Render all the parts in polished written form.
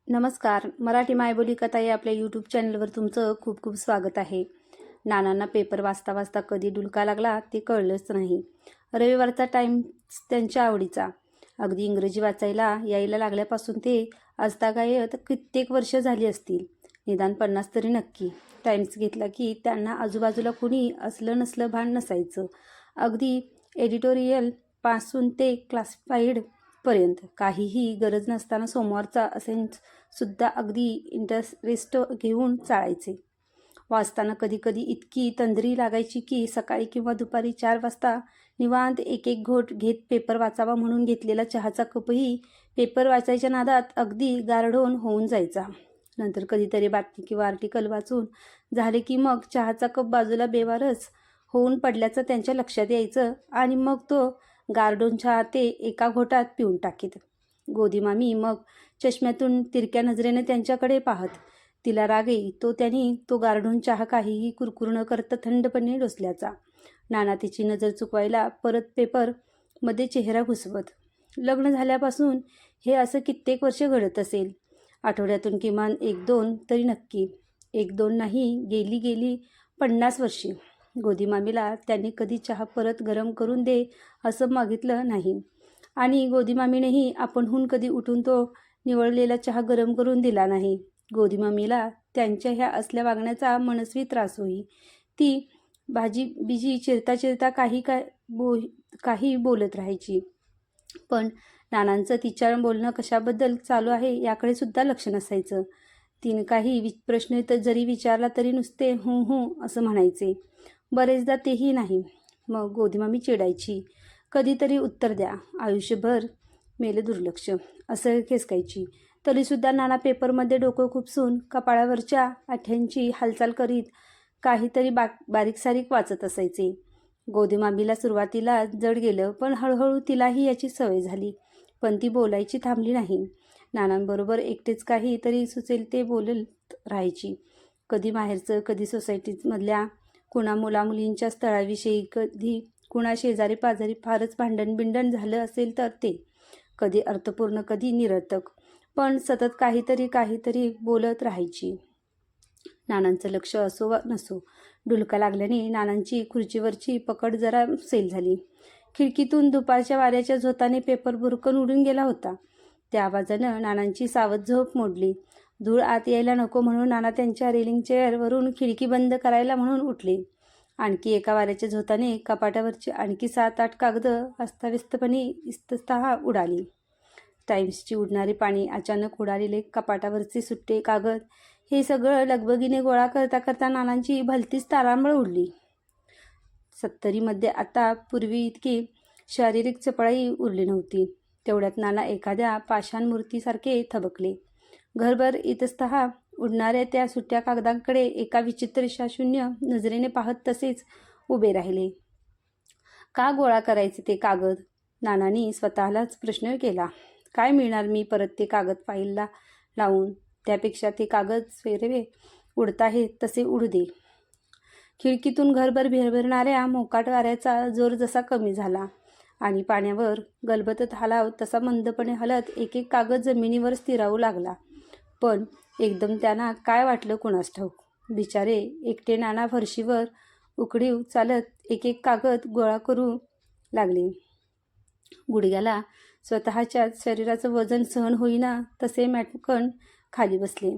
नमस्कार. मराठी मायबोली कथा या आपल्या यूट्यूब चॅनलवर तुमचं खूप खूप स्वागत आहे. नानांना पेपर वाचता वाचता कधी डुलका लागला ते कळलंच नाही. रविवारचा टाईम त्यांच्या आवडीचा. अगदी इंग्रजी वाचायला यायला लागल्यापासून ते आजतागायत कित्येक वर्ष झाली असतील. निदान 50 तरी नक्की. टाइम्स घेतला की त्यांना आजूबाजूला कुणी असलं नसलं भान नसायचं. अगदी एडिटोरियल पासून ते क्लासिफाईड पर्यंत काहीही गरज नसताना सोमवारचा असेन्स सुद्धा अगदी इंटरेस्ट घेऊन चाळायचे. वाचताना कधीकधी इतकी तंद्री लागायची की सकाळी किंवा दुपारी 4 वाजता निवांत एक एक घोट घेत पेपर वाचावा म्हणून घेतलेला चहाचा कपही पेपर वाचायच्या नादात अगदी गारढोण होऊन जायचा. नंतर कधीतरी बातमी किंवा आर्टिकल वाचून झाले की मग चहाचा कप बाजूला बेवारच होऊन पडल्याचं त्यांच्या लक्षात यायचं आणि मग तो गारढोण चहा ते एका घोटात पिऊन टाकीत. गोदीमामी मग चष्म्यातून तिरक्या नजरेने त्यांच्याकडे पाहत. तिला राग येई त्यांनी तो गारढोण चहा काहीही कुरकुर न करता थंडपणे डोसल्याचा. नाना तिची नजर चुकवायला परत पेपरमध्ये चेहरा घुसवत. लग्न झाल्यापासून हे असं कित्येक वर्ष घडत असेल. आठवड्यातून किमान 1-2 तरी नक्की. 1-2 नाही, गेली 50 वर्षे. गोदीमामीला त्यांनी कधी चहा परत गरम करून दे असं मागितलं नाही आणि गोदीमामीनेही आपणहून कधी उठून तो निवळलेला चहा गरम करून दिला नाही. गोदीमामीला त्यांच्या ह्या असल्या वागण्याचा मनस्वी त्रास होई. ती भाजी चिरता चिरता काही बोलत राहायची. पण नानांचं तिच्या बोलणं कशाबद्दल चालू आहे याकडे सुद्धा लक्ष नसायचं. तिने काही प्रश्न जरी विचारला तरी नुसते हूं हूं असं म्हणायचे. बरेचदा तेही नाही. मग गोदीमामी चिडायची. कधीतरी उत्तर द्या, आयुष्यभर मेले दुर्लक्ष असं खेचकायची. तरीसुद्धा नाना पेपरमध्ये डोकं खुपसून कपाळावरच्या आठ्यांची हालचाल करीत काहीतरी बारीक सारीक वाचत असायचे. गोदीमामीला सुरुवातीला जड गेलं, पण हळूहळू तिलाही याची सवय झाली. पण ती बोलायची थांबली नाही. नानांबरोबर एकटेच काही तरी सुचेल ते बोलत राहायची. कधी माहेरचं, कधी सोसायटीमधल्या कुणा मुलामुलींच्या स्थळाविषयी, कधी कुणा शेजारी पाजारी फारच भांडण झालं असेल तर ते. कधी अर्थपूर्ण, कधी निरर्थक, पण सतत काहीतरी बोलत राहायची. नानांचं लक्ष असो वा नसो, डुलका लागल्याने नानांची खुर्चीवरची पकड जरा सैल झाली. खिडकीतून दुपारच्या वाऱ्याच्या झोताने पेपर भुरकन उडून गेला होता. त्या आवाजानं नानांची सावध झोप मोडली. धूळ आत यायला नको म्हणून नाना त्यांच्या रेलिंग चेअरवरून खिडकी बंद करायला म्हणून उठले. आणखी एका वाऱ्याच्या झोताने कपाटावरची आणखी 7-8 कागदं अस्ताव्यस्तपणे इस्तः उडाली. टाइम्सची उडणारी पाणी, अचानक उडालेले कपाटावरचे सुट्टे कागद, हे सगळं लगबगीने गोळा करता करता नानांची भलतीच तारांबळ उडली. 70मध्ये आता पूर्वी इतकी शारीरिक चपळाई उरली नव्हती. तेवढ्यात नाना एखाद्या पाषाण मूर्तीसारखे थबकले. घरभर इतस्तः उडणाऱ्या त्या सुट्ट्या कागदांकडे एका विचित्र शून्य नजरेने पाहत तसेच उभे राहिले. का गोळा करायचे ते कागद? नानांनी स्वतःलाच प्रश्न केला. काय मिळणार मी परत ते कागद फाईलला लावून? त्यापेक्षा ते कागद फेरवे उडताहेत तसे उडू दे. खिडकीतून घरभर भिरभिरणाऱ्या मोकाट वाऱ्याचा जोर जसा कमी झाला आणि पाण्यावर गलबतत हलाव तसा मंदपणे हलत एक एक कागद जमिनीवर स्थिरावू लागला. पण एकदम त्यांना काय वाटलं कुणास ठाऊक. बिचारे एकटे नाना फरशीवर उकडीव चालत एक एक कागद गोळा करू लागले. गुडघ्याला स्वतःच्याच शरीराचं वजन सहन होईना तसे मॅटकन खाली बसले.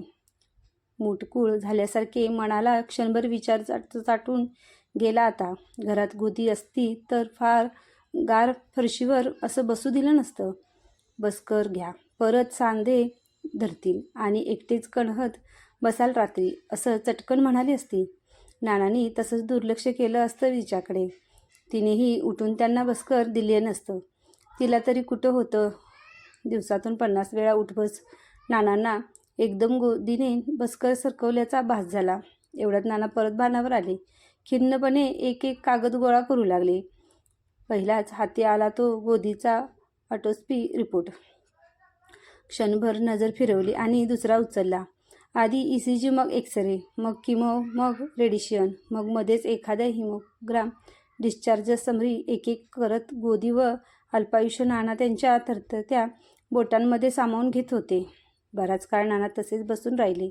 मुटकूळ झाल्यासारखे मनाला क्षणभर विचार चाटून गेला. आता घरात गोदी असती तर फार गार फरशीवर असं बसू दिलं नसतं. बसकर घ्या, परत सांधे धरतील आणि एकटेच कणहत बसाल रात्री असं चटकन म्हणाली असती. नानांनी तसंच दुर्लक्ष केलं असतं तिच्याकडे. तिनेही उठून त्यांना बसकर दिले नसतं. तिला तरी कुठं होतं. दिवसातून 50 वेळा उठबस. नानांना एकदम गोदीने बसकर सरकवल्याचा भास झाला. एवढ्यात नाना परत भानावर आले. खिन्नपणे एक एक कागद गोळा करू लागले. पहिलाच हाती आला तो गोदीचा ऑटोप्सी रिपोर्ट. क्षणभर नजर फिरवली आणि दुसरा उचलला. आधी ECG, मग एक्स-रे, मग किमो, मग रेडिशन, मग मध्येच एखादा हिमोग्राम. डिस्चार्ज समरी एक एक करत गोदी व अल्पायुष्य नाना त्यांच्या थरथरत्या बोटांमध्ये सामावून घेत होते. बराच काळ नाना तसेच बसून राहिले.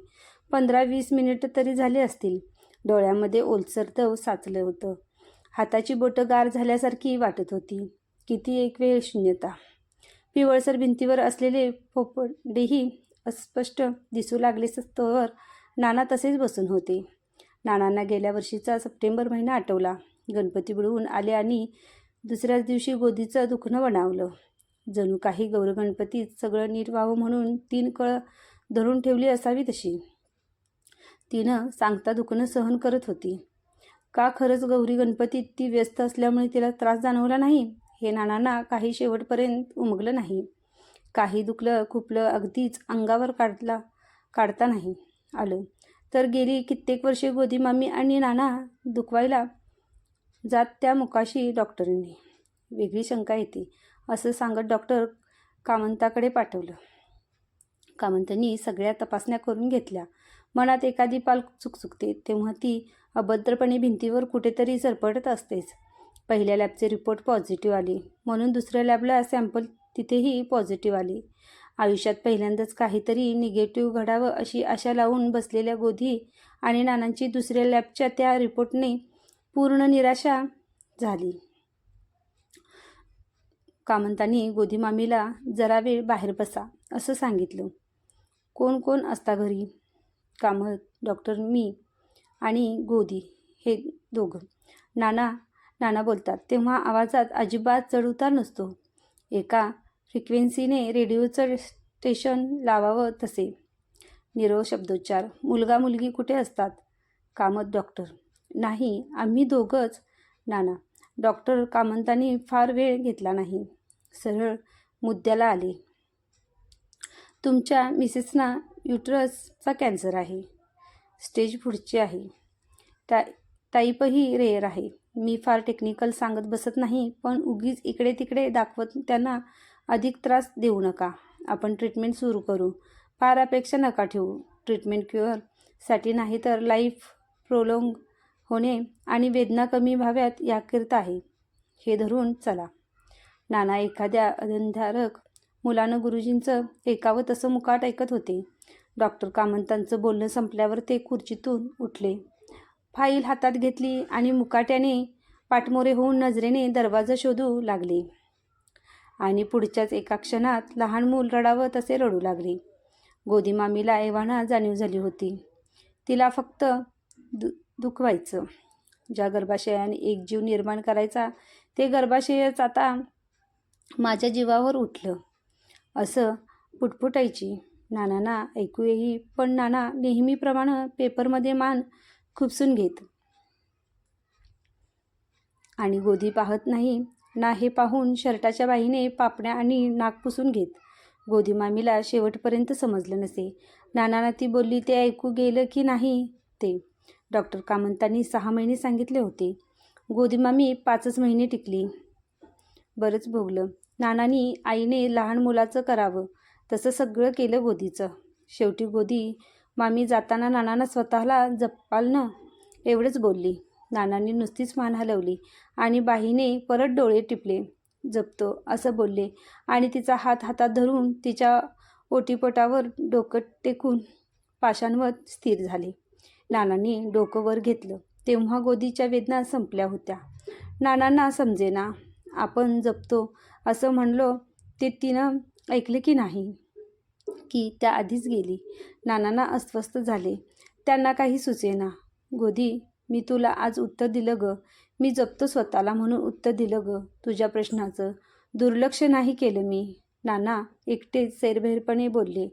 15-20 मिनिटं तरी झाली असतील. डोळ्यामध्ये ओलसर दव साचलं होतं. हाताची बोटं गार झाल्यासारखी वाटत होती. किती एक वेळ शून्यता. पिवळसर भिंतीवर असलेले पोपडेही अस्पष्ट दिसू लागले तोवर नाना तसेच बसून होते. नानांना गेल्या वर्षीचा सप्टेंबर महिना आठवला. गणपती बुडवून आले आणि दुसऱ्याच दिवशी गोदीचं दुखणं वणावलं. जणू काही गौरगणपतीत सगळं नीट व्हावं म्हणून 3 कळं धरून ठेवली असावी तशी. तिनं सांगता दुखणं सहन करत होती. का खरंच गौरी गणपतीत ती व्यस्त असल्यामुळे तिला त्रास जाणवला नाही हे नानांना काही शेवटपर्यंत उमगलं नाही. काही दुखलं खुपलं अगदीच अंगावर काढता नाही आलं तर गेली कित्येक वर्षे गोदी मामी आणि नाना दुखवायला जात त्या मुकाशी डॉक्टरांनी. वेगळी शंका येते असं सांगत डॉक्टर कामंताकडे पाठवलं. कामंतांनी सगळ्या तपासण्या करून घेतल्या. मनात एखादी पाल चुकचुकते तेव्हा ती अभद्रपणे भिंतीवर कुठेतरी सरपटत असतेच. पहिल्या लॅबचे रिपोर्ट पॉझिटिव्ह आले म्हणून दुसऱ्या लॅबला सॅम्पल तिथेही पॉझिटिव्ह आले. आयुष्यात पहिल्यांदाच काहीतरी निगेटिव्ह घडावं अशी आशा लावून बसलेल्या गोदी आणि नानांची दुसऱ्या लॅबच्या त्या रिपोर्टने पूर्ण निराशा झाली. कामंतांनी गोदी मामीला जरा वेळ बाहेर बसा असं सांगितलं. कोण कोण असता घरी? कामत, डॉक्टर, मी आणि गोदी हे दोघं. नाना बोलतात तेव्हा आवाजात अजिबात चढउतार नसतो. एका फ्रिक्वेन्सीने रेडिओचं स्टेशन लावावं तसे. निरव शब्दोच्चार. मुलगा मुलगी कुठे असतात? कामत, डॉक्टर. नाही, आम्ही दोघंच. नाना. डॉक्टर कामंतांनी फार वेळ घेतला नाही. सरळ मुद्द्याला आले. तुमच्या मिसेसना युटरसचा कॅन्सर आहे. स्टेज पुढची आहे. टाईपही रेअर आहे. मी फार टेक्निकल सांगत बसत नाही पण उगीच इकडे तिकडे दाखवत त्यांना अधिक त्रास देऊ नका. आपण ट्रीटमेंट सुरू करू. फार अपेक्षा नका ठेवू. ट्रीटमेंट क्युअरसाठी नाही तर लाईफ प्रोलॉंग होणे आणि वेदना कमी व्हाव्यात याकरिता आहे. हे धरून चला. नाना एखाद्या अंधारक मुलानं गुरुजींचं ऐकावं तसं मुकाट ऐकत होते. डॉक्टर कामंतांचं बोलणं संपल्यावर ते खुर्चीतून उठले. फाईल हातात घेतली आणि मुकाट्याने पाठमोरे होऊन नजरेने दरवाजा शोधू लागले. आणि पुढच्याच एका क्षणात लहान मूल रडावं तसे रडू लागले. गोदी मामीला एव्हाना जाणीव झाली होती. तिला फक्त दुखवायचं. ज्या गर्भाशयाने एक जीव निर्माण करायचा ते गर्भाशयच आता माझ्या जीवावर उठलं असं पुटपुटायची. नानांना ऐकू येई पण नाना नेहमीप्रमाणे पेपरमध्ये मान खुपसून घेत आणि गोदी पाहत नाही ना हे पाहून शर्टाच्या बाहीने पापण्या आणि नाक पुसून घेत. गोदी मामीला शेवटपर्यंत समजलं नसे. नानांना ती बोलली ते ऐकू गेलं की नाही ते. डॉक्टर कामंतांनी 6 महिने सांगितले होते. गोदी मामी 5च महिने टिकली. बरंच भोगलं. नानांनी आईने लहान मुलाचं करावं तसं सगळं केलं गोदीचं. शेवटी गोदी मामी जाताना नानांना स्वतःला जपाल ना एवढंच बोलली. नानांनी नुसतीच मान हलवली आणि बाहीने परत डोळे टिपले. जपतो असं बोलले आणि तिचा हात हातात धरून तिच्या ओटीपोटावर डोकं टेकून पाशांवत स्थिर झाले. नानांनी डोकं वर घेतलं तेव्हा गोदीच्या वेदना संपल्या होत्या. नानांना समजेना. आपण जपतो असं म्हणलो ते तिनं ऐकले की नाही की त्या आधीच गेली. नानांना अस्वस्थ झाले. त्यांना काही सुचेना. गोदी, मी तुला आज उत्तर दिलं ग. मी जपतो स्वतःला म्हणून उत्तर दिलं ग तुझ्या प्रश्नाचं. दुर्लक्ष नाही केलं मी. नाना एकटेच सैरभैरपणे बोलले.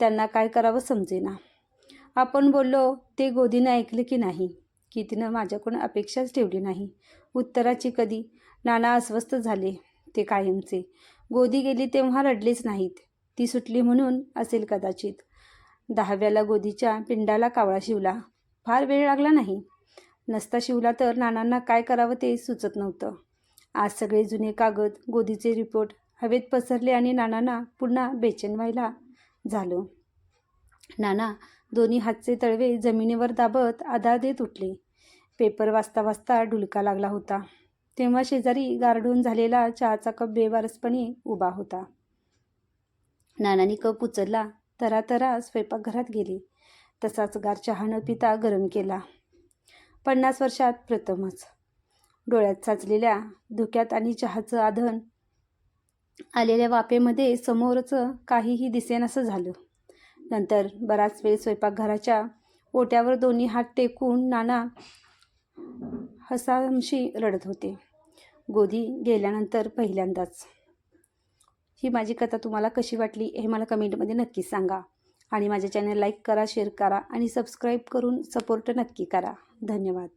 त्यांना काय करावं समजेना. आपण बोललो ते गोदीनं ऐकलं की नाही की तिनं माझ्याकडून अपेक्षाच ठेवली नाही उत्तराची कधी. नाना अस्वस्थ झाले ते कायमचे. गोदी गेली तेव्हा रडलेच नाहीत. ती सुटली म्हणून असेल कदाचित. 10व्याला गोदीच्या पिंडाला कावळा शिवला. फार वेळ लागला नाही. नसता शिवला तर नानांना काय करावं ते सुचत नव्हतं. आज सगळे जुने कागद गोदीचे रिपोर्ट हवेत पसरले आणि नानांना पुन्हा बेचैन व्हायला झालं. नाना दोन्ही हातचे तळवे जमिनीवर दाबत आधार देत उठले. पेपर वाचता वाचता ढुलका लागला होता. तेव्हा शेजारी गारढोण झालेला चहाचा कप बेवारसपणे उभा होता. नानांनी कप उचलला तरातरा स्वयंपाकघरात गेली. तसाच गार चहा न पिता गरम केला. 50 वर्षात प्रथमच. डोळ्यात साचलेल्या धुक्यात आणि चहाचं आधण आलेल्या वाफेमध्ये समोरचं काहीही दिसेनासं झालं. नंतर बराच वेळ स्वयंपाकघराच्या ओट्यावर दोन्ही हात टेकून नाना हसाहमशी रडत होते. गोदी गेल्यानंतर पहिल्यांदाच. ही माझी कथा तुम्हाला कशी वाटली हे मला कमेंटमध्ये नक्की सांगा. आणि माझ्या चॅनल लाईक करा, शेअर करा आणि सबस्क्राईब करून सपोर्ट नक्की करा. धन्यवाद.